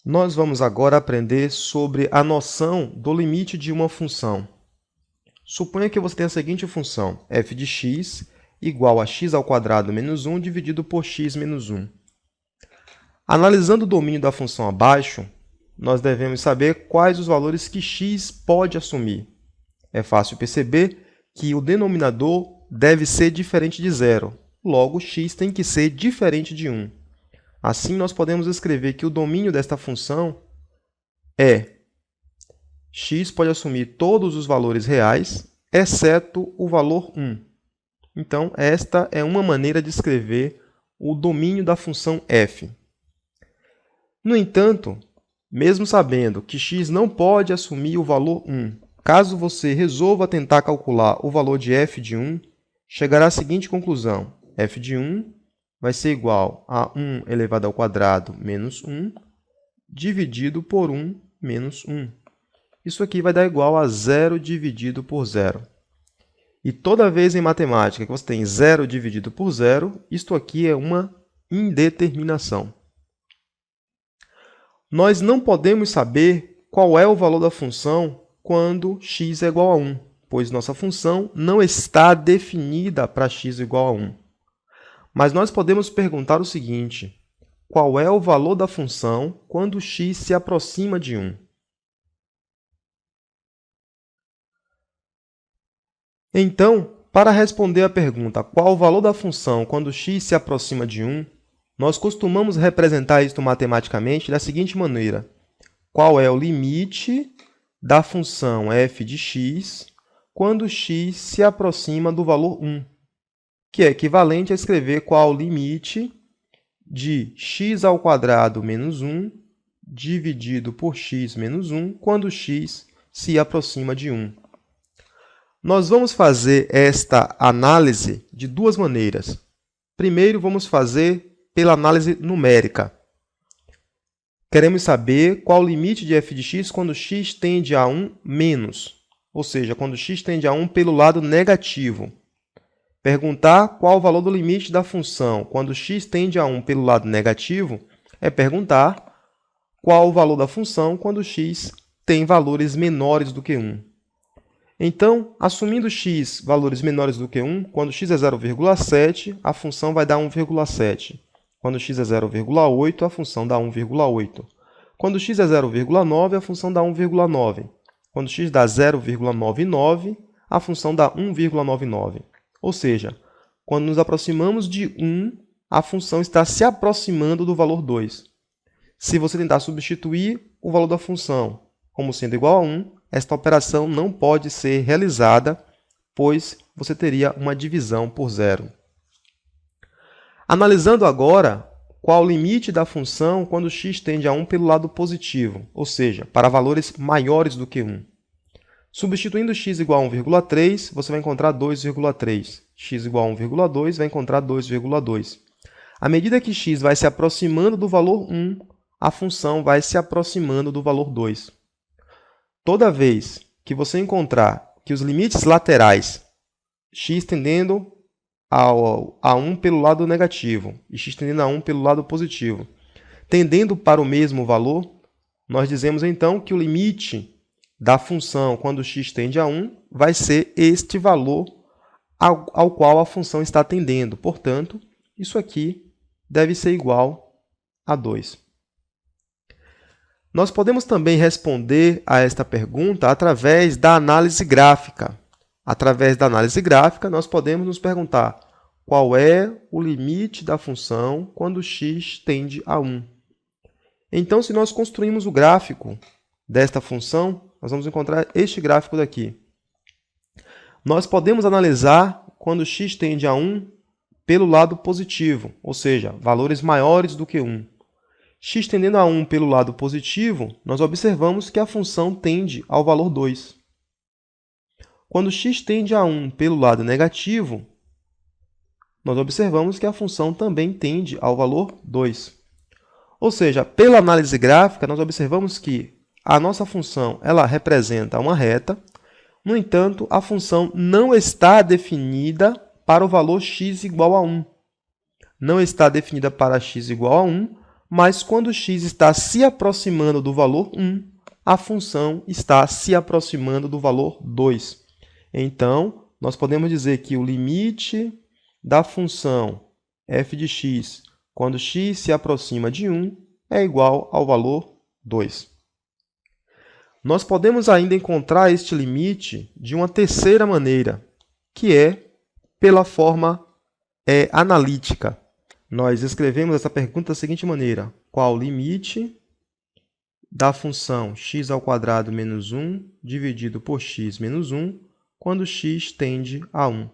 Nós vamos agora aprender sobre a noção do limite de uma função. Suponha que você tenha a seguinte função, f de x igual a x ao quadrado menos 1 dividido por x menos 1. Analisando o domínio da função abaixo, nós devemos saber quais os valores que x pode assumir. É fácil perceber que o denominador deve ser diferente de zero, logo x tem que ser diferente de 1. Assim, nós podemos escrever que o domínio desta função é x pode assumir todos os valores reais, exceto o valor 1. Então, esta é uma maneira de escrever o domínio da função f. No entanto, mesmo sabendo que x não pode assumir o valor 1, caso você resolva tentar calcular o valor de f de 1, chegará à seguinte conclusão: f de 1 vai ser igual a 1 elevado ao quadrado menos 1, dividido por 1 menos 1. Isso aqui vai dar igual a 0 dividido por 0. E toda vez em matemática que você tem 0 dividido por 0, isto aqui é uma indeterminação. Nós não podemos saber qual é o valor da função quando x é igual a 1, pois nossa função não está definida para x igual a 1. Mas nós podemos perguntar o seguinte: qual é o valor da função quando x se aproxima de 1? Então, para responder à pergunta qual o valor da função quando x se aproxima de 1, nós costumamos representar isto matematicamente da seguinte maneira: qual é o limite da função f de x quando x se aproxima do valor 1? Que é equivalente a escrever qual o limite de x ao quadrado menos 1 dividido por x menos 1 quando x se aproxima de 1. Nós vamos fazer esta análise de duas maneiras. Primeiro, vamos fazer pela análise numérica. Queremos saber qual o limite de f de x quando x tende a 1 menos, ou seja, quando x tende a 1 pelo lado negativo. Perguntar qual o valor do limite da função quando x tende a 1 pelo lado negativo é perguntar qual o valor da função quando x tem valores menores do que 1. Então, assumindo x valores menores do que 1, quando x é 0,7, a função vai dar 1,7. Quando x é 0,8, a função dá 1,8. Quando x é 0,9, a função dá 1,9. Quando x dá 0,99, a função dá 1,99. Ou seja, quando nos aproximamos de 1, a função está se aproximando do valor 2. Se você tentar substituir o valor da função como sendo igual a 1, esta operação não pode ser realizada, pois você teria uma divisão por zero. Analisando agora qual o limite da função quando x tende a 1 pelo lado positivo, ou seja, para valores maiores do que 1. Substituindo x igual a 1,3, você vai encontrar 2,3. X igual a 1,2 vai encontrar 2,2. À medida que x vai se aproximando do valor 1, a função vai se aproximando do valor 2. Toda vez que você encontrar que os limites laterais, x tendendo a 1 pelo lado negativo e x tendendo a 1 pelo lado positivo, tendendo para o mesmo valor, nós dizemos então que o limite da função quando x tende a 1 vai ser este valor ao qual a função está tendendo. Portanto, isso aqui deve ser igual a 2. Nós podemos também responder a esta pergunta através da análise gráfica. Através da análise gráfica, nós podemos nos perguntar qual é o limite da função quando x tende a 1. Então, se nós construirmos o gráfico desta função, nós vamos encontrar este gráfico daqui. Nós podemos analisar quando x tende a 1 pelo lado positivo, ou seja, valores maiores do que 1. X tendendo a 1 pelo lado positivo, nós observamos que a função tende ao valor 2. Quando x tende a 1 pelo lado negativo, nós observamos que a função também tende ao valor 2. Ou seja, pela análise gráfica, nós observamos que a nossa função ela representa uma reta. No entanto, a função não está definida para o valor x igual a 1. Não está definida para x igual a 1, mas quando x está se aproximando do valor 1, a função está se aproximando do valor 2. Então, nós podemos dizer que o limite da função f de x, quando x se aproxima de 1, é igual ao valor 2. Nós podemos ainda encontrar este limite de uma terceira maneira, que é pela forma analítica. Nós escrevemos essa pergunta da seguinte maneira: qual o limite da função x² menos 1 dividido por x menos 1 quando x tende a 1?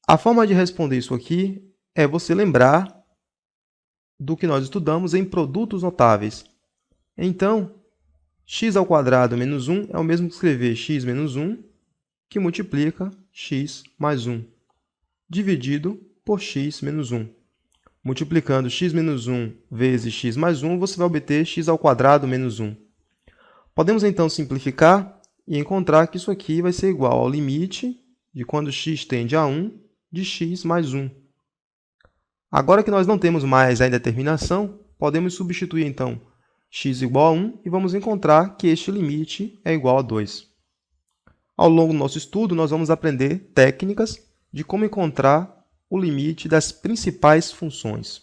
A forma de responder isso aqui é você lembrar do que nós estudamos em produtos notáveis. Então, x² menos 1 é o mesmo que escrever x menos 1, que multiplica x mais 1, dividido por x menos 1. Multiplicando x menos 1 vezes x mais 1, você vai obter x² menos 1. Podemos, então, simplificar e encontrar que isso aqui vai ser igual ao limite de quando x tende a 1 de x mais 1. Agora que nós não temos mais a indeterminação, podemos substituir, então, x igual a 1 e vamos encontrar que este limite é igual a 2. Ao longo do nosso estudo, nós vamos aprender técnicas de como encontrar o limite das principais funções.